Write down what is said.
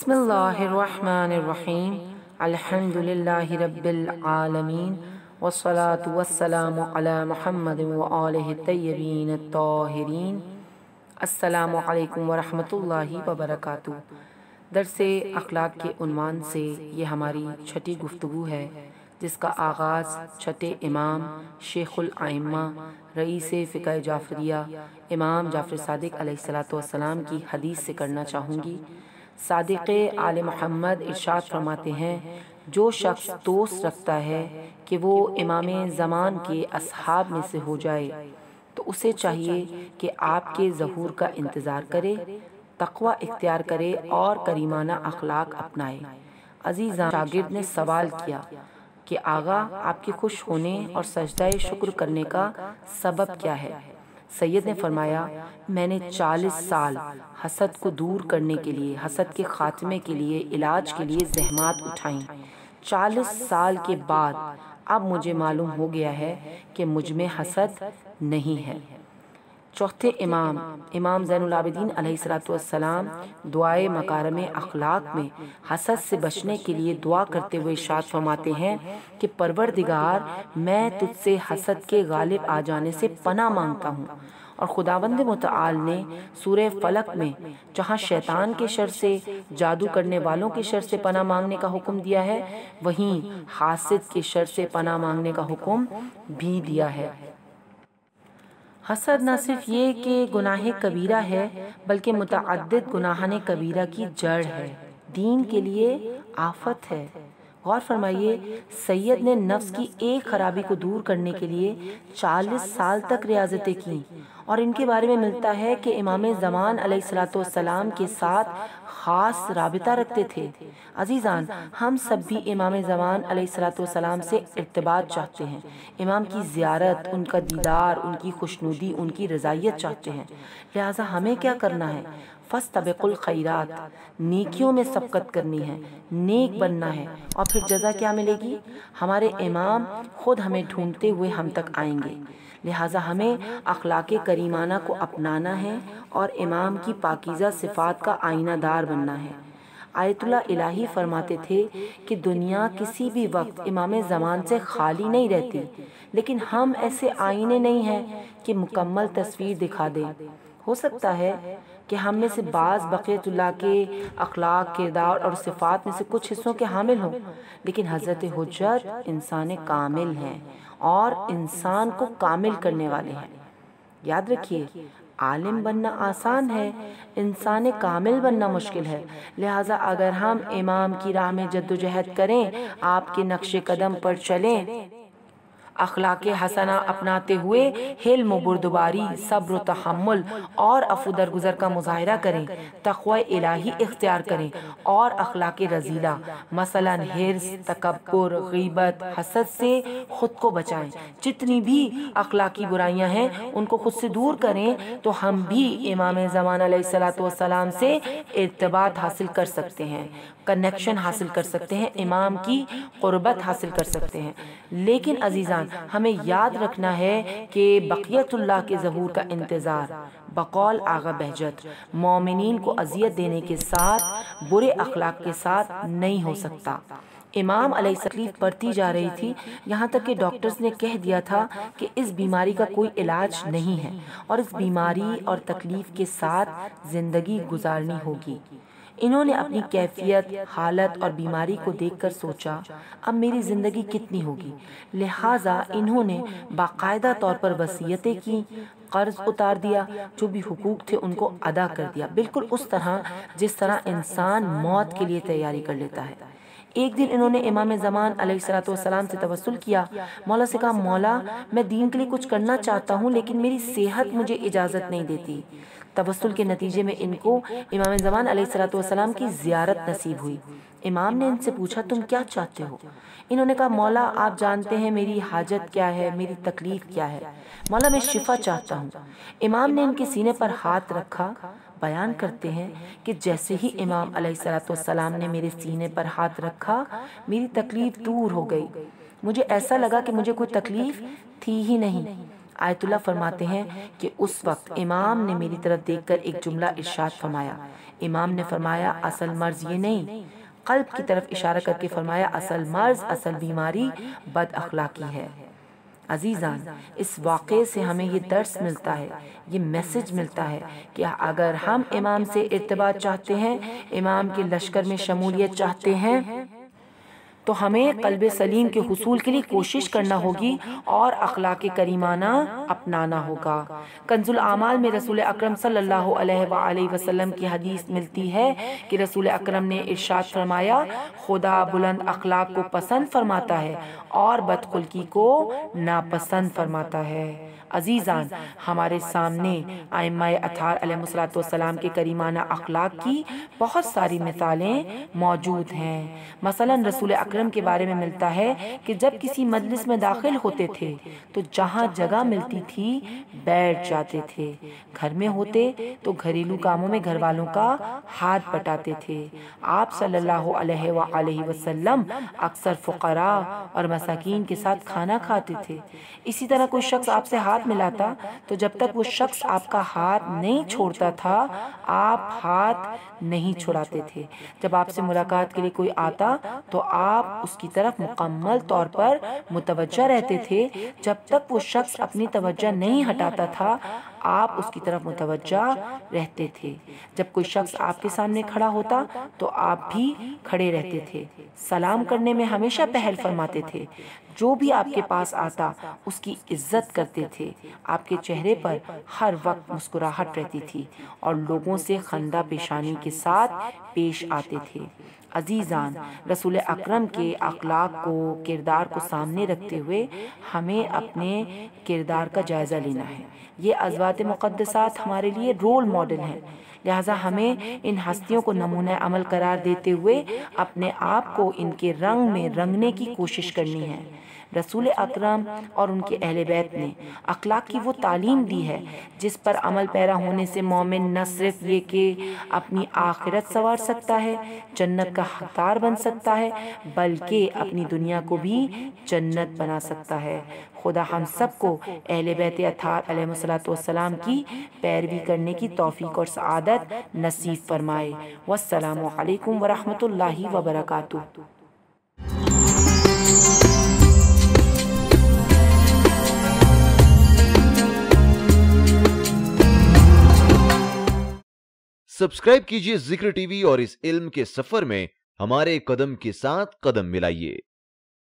بسم اللہ الرحمن الرحیم الحمدللہ رب العالمین والصلاة والسلام علی محمد وآلہ الطیبین الطاہرین۔ السلام علیکم ورحمۃ اللہ وبرکاتہ۔ درس اخلاق کے عنوان سے یہ ہماری چھٹی گفتگو ہے، جس کا آغاز چھٹے امام شیخ الائمہ رئیس فقہ جعفریہ امام جعفر صادق علیہ السلام کی حدیث سے کرنا چاہوں گی۔ صادق آل محمد ارشاد فرماتے ہیں، جو شخص دوست رکھتا ہے کہ وہ امام زمان کے اصحاب میں سے ہو جائے تو اسے چاہیے کہ آپ کے ظہور کا انتظار کرے، تقوی اختیار کرے اور کریمانہ اخلاق اپنائے۔ عزیزان، شاگرد نے سوال کیا کہ آغا، آپ کے خوش ہونے اور سجدہ شکر کرنے کا سبب کیا ہے؟ سید نے فرمایا، میں نے 40 سال حسد کو دور کرنے کے لیے، حسد کے خاتمے کے لیے، علاج کے لیے زحمات اٹھائیں۔ 40 سال کے بعد اب مجھے معلوم ہو گیا ہے کہ مجھ میں حسد نہیں ہے۔ چوتھے امام امام زین العابدین علیہ السلام دعائے مکارم اخلاق میں حسد سے بچنے کے لیے دعا کرتے ہوئے ارشاد فرماتے ہیں کہ پروردگار، میں تجھ سے حسد کے غالب آ جانے سے پناہ مانگتا ہوں۔ اور خداوند متعال نے سورہ فلق میں جہاں شیطان کے شر سے، جادو کرنے والوں کے شر سے پناہ مانگنے کا حکم دیا ہے، وہیں حاسد کے شر سے پناہ مانگنے کا حکم بھی دیا ہے۔ حسد نہ صرف یہ کہ گناہ کبیرہ ہے، بلکہ متعدد گناہان کبیرہ کی جڑ ہے، دین کے لیے آفت ہے۔ غور فرمائیے، سید نے نفس کی ایک خرابی کو دور کرنے کے لیے 40 سال تک ریاضتیں کی، اور ان کے بارے میں ملتا ہے کہ امام زمان علیہ السلام کے ساتھ خاص رابطہ رکھتے تھے۔ عزیزان، ہم سب بھی امام زمان علیہ السلام سے ارتباط چاہتے ہیں، امام کی زیارت، ان کا دیدار، ان کی خوشنودی، ان کی رضائیت چاہتے ہیں۔ لہٰذا ہمیں کیا کرنا ہے؟ فاستبقوا الخیرات، نیکیوں میں سبقت کرنی ہے، نیک بننا ہے، اور پھر جزا کیا ملے گی؟ ہمارے امام خود ہمیں ڈھونڈتے ہوئے ہم تک آئیں گے۔ لہٰذا ہمیں اخلاق کریمانہ کو اپنانا ہے اور امام کی پاکیزہ صفات کا آئینہ دار بننا ہے۔ آیت اللہ الہی فرماتے تھے کہ دنیا کسی بھی وقت امام زمان سے خالی نہیں رہتی، لیکن ہم ایسے آئینے نہیں ہیں کہ مکمل تصویر دکھا دیں۔ ہو سکتا ہے کہ ہم میں سے بعض بقیت اللہ کے اخلاق، کردار اور صفات میں سے کچھ حصوں کے حامل ہوں، لیکن حضرت حجت انسان کامل ہیں اور انسان کو کامل کرنے والے ہیں۔ یاد رکھیے، عالم بننا آسان ہے، انسان کامل بننا مشکل ہے۔ لہٰذا اگر ہم امام کی راہ میں جدوجہد کریں، آپ کے نقش قدم پر چلیں، اخلاق حسنہ اپناتے ہوئے حلم و بردباری، صبر و تحمل اور عفو درگزر کا مظاہرہ کریں، تقوی الہی اختیار کریں اور اخلاق رذیلہ مثلاً حرص، تکبر، غیبت، حسد سے خود کو بچائیں۔ جتنی بھی اخلاقی برائیاں ہیں ان کو خود سے دور کریں تو ہم بھی امام زمان علیہ السلام سے ارتباط حاصل کر سکتے ہیں، کنیکشن حاصل کر سکتے ہیں، امام کی قربت حاصل کر سکتے ہیں۔ لیکن عزیزان، ہمیں یاد رکھنا ہے کہ بقیت اللہ کے ظہور کا انتظار بقول آغا بہجت مومنین کو اذیت دینے کے ساتھ، برے اخلاق کے ساتھ نہیں ہو سکتا۔ امام علیہ تکلیف بڑھتی جا رہی تھی، یہاں تک کہ ڈاکٹرز نے کہہ دیا تھا کہ اس بیماری کا کوئی علاج نہیں ہے اور اس بیماری اور تکلیف کے ساتھ زندگی گزارنی ہوگی۔ انہوں نے اپنی کیفیت، حالت اور بیماری کو دیکھ کر سوچا، اب میری زندگی کتنی ہوگی؟ لہٰذا انہوں نے باقاعدہ طور پر وصیتیں کی، قرض اتار دیا، جو بھی حقوق تھے ان کو ادا کر دیا، بالکل اس طرح جس طرح انسان موت کے لیے تیاری کر لیتا ہے۔ ایک دن انہوں نے امام زمان علیہ السلام سے توسل کیا، مولا سے کہا، مولا، میں دین کے لیے کچھ کرنا چاہتا ہوں لیکن میری صحت مجھے اجازت نہیں دیتی۔ توسل کے نتیجے میں ان کو امام زمان علیہ السلام کی زیارت نصیب ہوئی۔ امام نے ان سے پوچھا، تم کیا چاہتے ہو؟ انہوں نے کہا، مولا، آپ جانتے ہیں میری حاجت کیا ہے، میری تکلیف کیا ہے۔ مولا، میں شفا چاہتا ہوں۔ امام نے ان کے سینے پر ہاتھ رکھا۔ بیان کرتے ہیں کہ جیسے ہی امام علیہ السلام نے میرے سینے پر ہاتھ رکھا، میری تکلیف دور ہو گئی۔ مجھے ایسا لگا کہ مجھے کوئی تکلیف تھی ہی نہیں۔ آیت اللہ فرماتے ہیں کہ اس وقت امام نے میری طرف دیکھ کر ایک جملہ ارشاد فرمایا۔ امام نے فرمایا اصل مرض یہ نہیں، قلب کی طرف اشارہ کر کے فرمایا اصل مرض، اصل بیماری بد اخلاقی ہے۔ عزیزان، اس واقعے سے ہمیں یہ درس ملتا ہے، یہ میسج ملتا ہے کہ اگر ہم امام سے ارتباط چاہتے ہیں، امام کے لشکر میں شمولیت چاہتے ہیں، تو ہمیں قلب سلیم کے حصول کے لیے کوشش کرنا ہوگی اور اخلاق کریمانہ اپنانا ہوگا۔ کنز الاعمال میں رسول اکرم صلی اللہ علیہ وآلہ وسلم کی حدیث ملتی ہے کہ رسول اکرم نے ارشاد فرمایا خدا بلند اخلاق کو پسند فرماتا ہے اور بدخلقی کو ناپسند فرماتا ہے۔ عزیزان، ہمارے سامنے ائمہ اطہار علیہ السلام کے کریمانہ اخلاق کی بہت ساری مثالیں موجود ہیں۔ مثلا رسول اکرم کے بارے میں ملتا ہے کہ جب کسی مجلس میں داخل ہوتے تھے تو جہاں جگہ ملتی تھی بیٹھ جاتے تھے، گھر میں ہوتے تو گھریلو کاموں میں گھر والوں کا ہاتھ بٹاتے تھے۔ آپ صلی اللہ علیہ وآلہ وسلم اکثر فقراء اور مساکین کے ساتھ کھانا کھاتے تھے۔ اسی طرح کوئی شخص آپ سے ہاتھ ملاتا تو جب تک وہ شخص آپ کا ہاتھ نہیں چھوڑتا تھا آپ ہاتھ نہیں چھڑاتے تھے۔ جب آپ سے ملاقات کے لیے کوئی آتا تو آپ اس کی طرف مکمل طور پر متوجہ رہتے تھے۔ جب تک وہ شخص اپنی توجہ نہیں ہٹاتا تھا آپ اس کی طرف متوجہ رہتے تھے۔ جب کوئی شخص آپ کے سامنے کھڑا ہوتا تو آپ بھی کھڑے رہتے تھے۔ سلام کرنے میں ہمیشہ پہل فرماتے تھے۔ جو بھی آپ کے پاس آتا اس کی عزت کرتے تھے۔ آپ کے چہرے پر ہر وقت مسکراہٹ رہتی تھی اور لوگوں سے خندہ پیشانی کے ساتھ پیش آتے تھے۔ عزیزان، رسول اکرم کے اخلاق کو، کردار کو سامنے رکھتے ہوئے ہمیں اپنے کردار کا جائزہ لینا ہے۔ یہ ازواج مقدسات ہمارے لیے رول ماڈل ہیں، لہٰذا ہمیں ان ہستیوں کو نمونہ عمل قرار دیتے ہوئے اپنے آپ کو ان کے رنگ میں رنگنے کی کوشش کرنی ہے۔ رسول اکرم اور ان کے اہل بیت نے اخلاق کی وہ تعلیم دی ہے جس پر عمل پیرا ہونے سے مومن نہ صرف یہ کہ اپنی آخرت سنوار سکتا ہے، جنت کا حقدار بن سکتا ہے، بلکہ اپنی دنیا کو بھی جنت بنا سکتا ہے۔ خدا ہم سب کو اہل بیت اطہار علیہ السلام کی پیروی کرنے کی توفیق اور سعادت نصیب فرمائے۔ والسلام علیکم ورحمۃ اللہ وبرکاتہ۔ سبسکرائب کیجئے ذکر ٹی وی اور اس علم کے سفر میں ہمارے قدم کے ساتھ قدم ملائیے۔